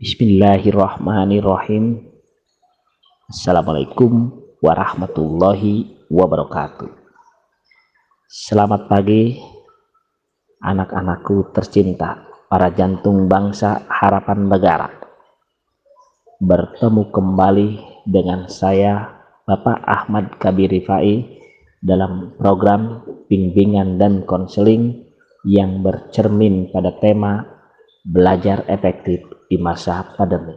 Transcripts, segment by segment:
Bismillahirrahmanirrahim. Assalamualaikum warahmatullahi wabarakatuh. Selamat pagi anak-anakku tercinta, para jantung bangsa harapan negara. Bertemu kembali dengan saya Bapak Ahmad Kabir Rifai dalam program bimbingan dan konseling yang bercermin pada tema belajar efektif di masa pandemi.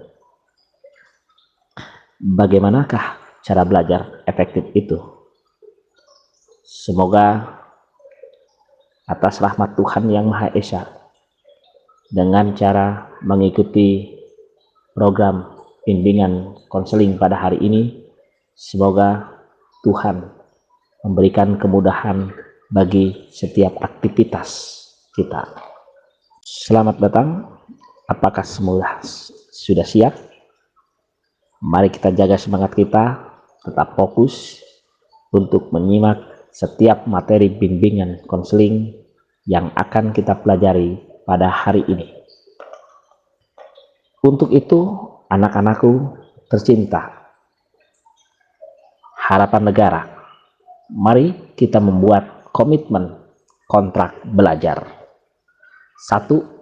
Bagaimanakah cara belajar efektif itu? Semoga atas rahmat Tuhan Yang Maha Esa, dengan cara mengikuti program bimbingan konseling pada hari ini, semoga Tuhan memberikan kemudahan bagi setiap aktivitas kita. Selamat datang. Apakah semua sudah siap? Mari kita jaga semangat kita, tetap fokus untuk menyimak setiap materi bimbingan konseling yang akan kita pelajari pada hari ini. Untuk itu, anak-anakku tercinta, harapan negara, mari kita membuat komitmen kontrak belajar. 1.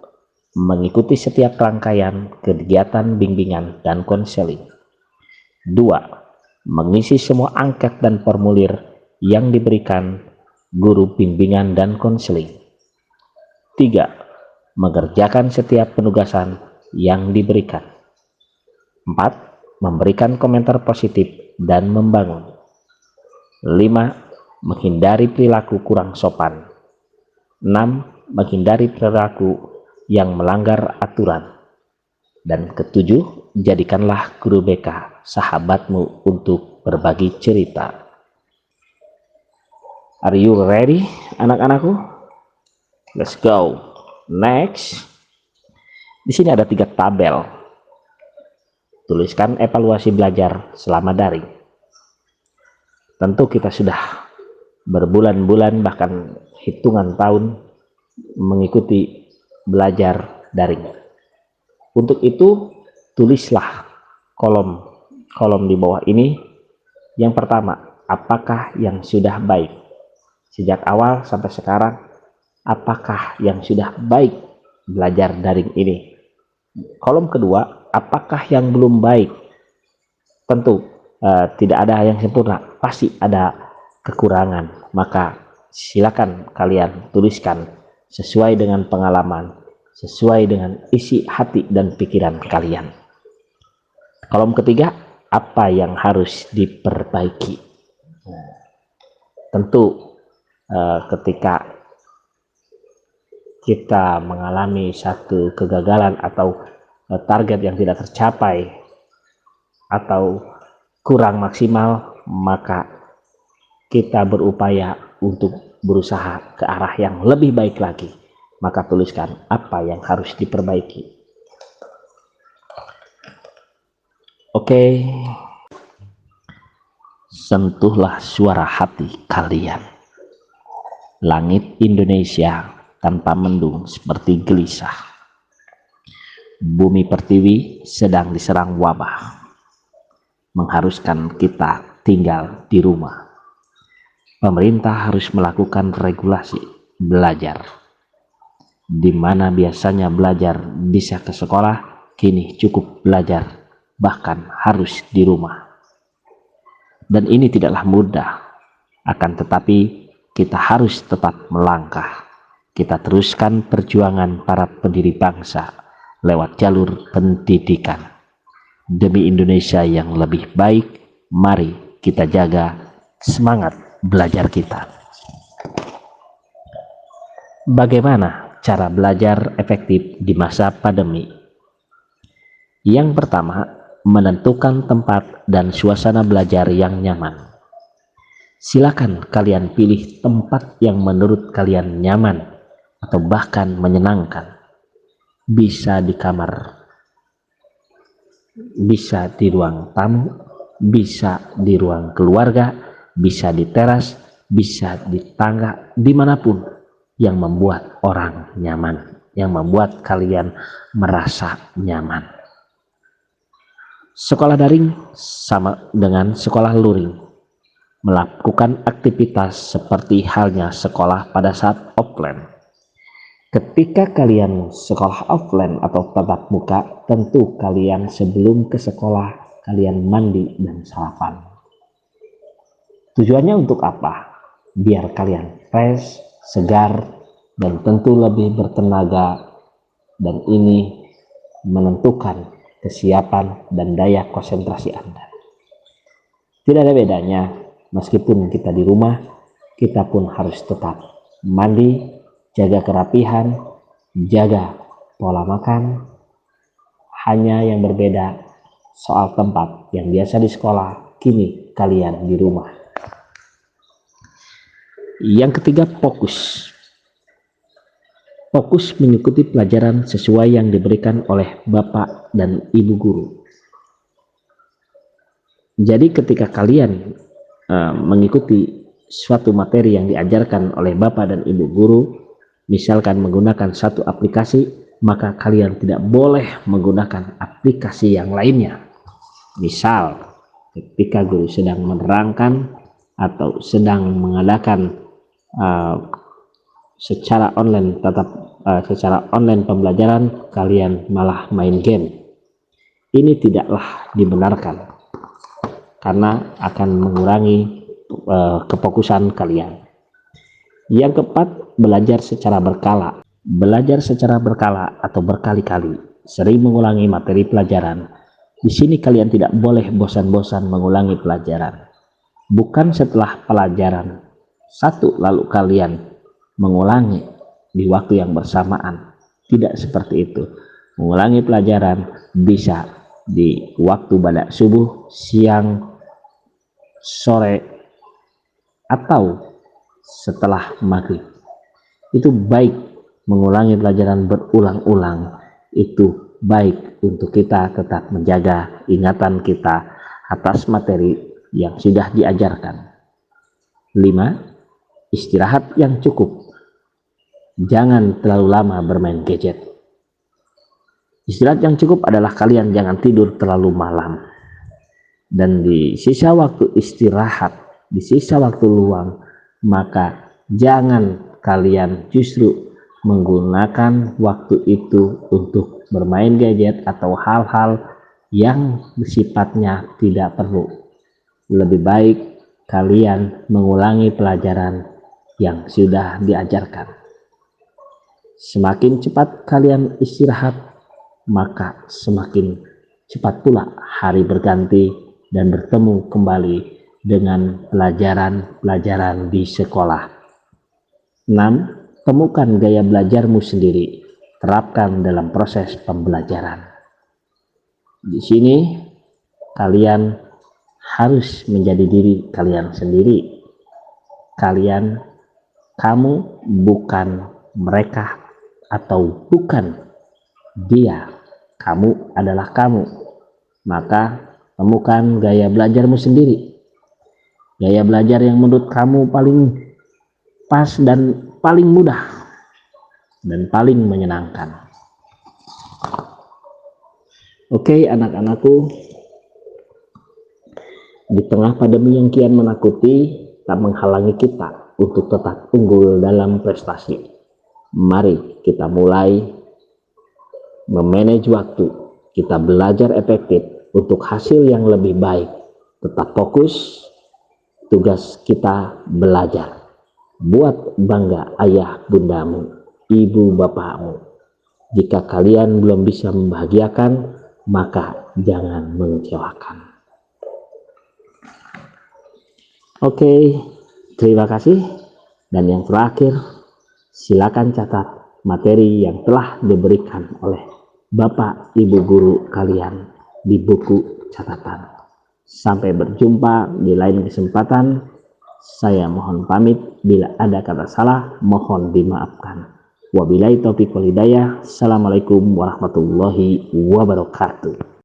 Mengikuti setiap rangkaian kegiatan bimbingan dan konseling. 2. Mengisi semua angket dan formulir yang diberikan guru bimbingan dan konseling. 3. Mengerjakan setiap penugasan yang diberikan. 4. Memberikan komentar positif dan membangun. 5. Menghindari perilaku kurang sopan. 6. Menghindari perilaku yang melanggar aturan. Dan ketujuh, jadikanlah guru BK sahabatmu untuk berbagi cerita. Are you ready, anak-anakku? Let's go. Next. Di sini ada 3 tabel. Tuliskan evaluasi belajar selama daring. Tentu kita sudah berbulan-bulan bahkan hitungan tahun mengikuti belajar daring. Untuk itu, tulislah kolom di bawah ini. Yang pertama, apakah yang sudah baik? Sejak awal sampai sekarang, apakah yang sudah baik belajar daring ini? Kolom kedua, apakah yang belum baik? Tentu tidak ada yang sempurna, pasti ada kekurangan. Maka silakan kalian tuliskan sesuai dengan pengalaman, sesuai dengan isi hati dan pikiran kalian. Kolom ketiga, apa yang harus diperbaiki? Tentu ketika kita mengalami satu kegagalan atau target yang tidak tercapai atau kurang maksimal, maka kita berupaya untuk berusaha ke arah yang lebih baik lagi. Maka tuliskan apa yang harus diperbaiki. Oke. Sentuhlah suara hati kalian. Langit Indonesia tanpa mendung seperti gelisah. Bumi pertiwi sedang diserang wabah, mengharuskan kita tinggal di rumah. Pemerintah harus melakukan regulasi belajar. Di mana biasanya belajar bisa ke sekolah, kini cukup belajar, bahkan harus di rumah. Dan ini tidaklah mudah, akan tetapi kita harus tetap melangkah. Kita teruskan perjuangan para pendiri bangsa lewat jalur pendidikan. Demi Indonesia yang lebih baik, mari kita jaga semangat belajar kita. Bagaimana cara belajar efektif di masa pandemi? Yang pertama, menentukan tempat dan suasana belajar yang nyaman. Silakan kalian pilih tempat yang menurut kalian nyaman atau bahkan menyenangkan. Bisa di kamar, bisa di ruang tamu, bisa di ruang keluarga, bisa di teras, bisa di tangga, dimanapun yang membuat orang nyaman, yang membuat kalian merasa nyaman. Sekolah daring sama dengan sekolah luring, melakukan aktivitas seperti halnya sekolah pada saat offline. Ketika kalian sekolah offline atau tatap muka, tentu kalian sebelum ke sekolah kalian mandi dan sarapan. Tujuannya untuk apa? Biar kalian fresh, segar, dan tentu lebih bertenaga, dan ini menentukan kesiapan dan daya konsentrasi Anda. Tidak ada bedanya, meskipun kita di rumah, kita pun harus tetap mandi, jaga kerapihan, jaga pola makan. Hanya yang berbeda soal tempat, yang biasa di sekolah, kini kalian di rumah. Yang ketiga, fokus. Fokus mengikuti pelajaran sesuai yang diberikan oleh Bapak dan Ibu guru. Jadi ketika kalian mengikuti suatu materi yang diajarkan oleh Bapak dan Ibu guru, misalkan menggunakan satu aplikasi, maka kalian tidak boleh menggunakan aplikasi yang lainnya. Misal ketika guru sedang menerangkan atau sedang mengadakan secara online pembelajaran, kalian malah main game. Ini tidaklah dibenarkan, karena akan mengurangi kefokusan kalian. Yang keempat, belajar secara berkala. Belajar secara berkala atau berkali-kali, sering mengulangi materi pelajaran. Di sini kalian tidak boleh bosan-bosan mengulangi pelajaran. Bukan setelah pelajaran satu lalu kalian mengulangi di waktu yang bersamaan. Tidak seperti itu. Mengulangi pelajaran bisa di waktu pada subuh, siang, sore, atau setelah maghrib. Itu baik. Mengulangi pelajaran berulang-ulang itu baik untuk kita tetap menjaga ingatan kita atas materi yang sudah diajarkan. 5. Istirahat yang cukup. Jangan terlalu lama bermain gadget. Istirahat yang cukup adalah kalian jangan tidur terlalu malam. Dan di sisa waktu istirahat, di sisa waktu luang, maka jangan kalian justru menggunakan waktu itu untuk bermain gadget atau hal-hal yang sifatnya tidak perlu. Lebih baik kalian mengulangi pelajaran yang sudah diajarkan. Semakin cepat kalian istirahat, maka semakin cepat pula hari berganti dan bertemu kembali dengan pelajaran-pelajaran di sekolah. 6. Temukan gaya belajarmu sendiri. Terapkan dalam proses pembelajaran. Di sini kalian harus menjadi diri kalian sendiri. Kamu bukan mereka atau bukan dia. Kamu adalah kamu. Maka temukan gaya belajarmu sendiri. Gaya belajar yang menurut kamu paling pas dan paling mudah dan paling menyenangkan. Oke, anak-anakku, di tengah pandemi yang kian menakuti, tak menghalangi kita untuk tetap unggul dalam prestasi. Mari kita mulai memanage waktu. Kita belajar efektif untuk hasil yang lebih baik. Tetap fokus, tugas kita belajar. Buat bangga ayah bundamu, ibu bapakmu. Jika kalian belum bisa membahagiakan, maka jangan mengecewakan. Oke, terima kasih. Dan yang terakhir, silakan catat materi yang telah diberikan oleh Bapak Ibu guru kalian di buku catatan. Sampai berjumpa di lain kesempatan. Saya mohon pamit, bila ada kata salah mohon dimaafkan. Wabillahi taufiq wal hidayah. Assalamualaikum warahmatullahi wabarakatuh.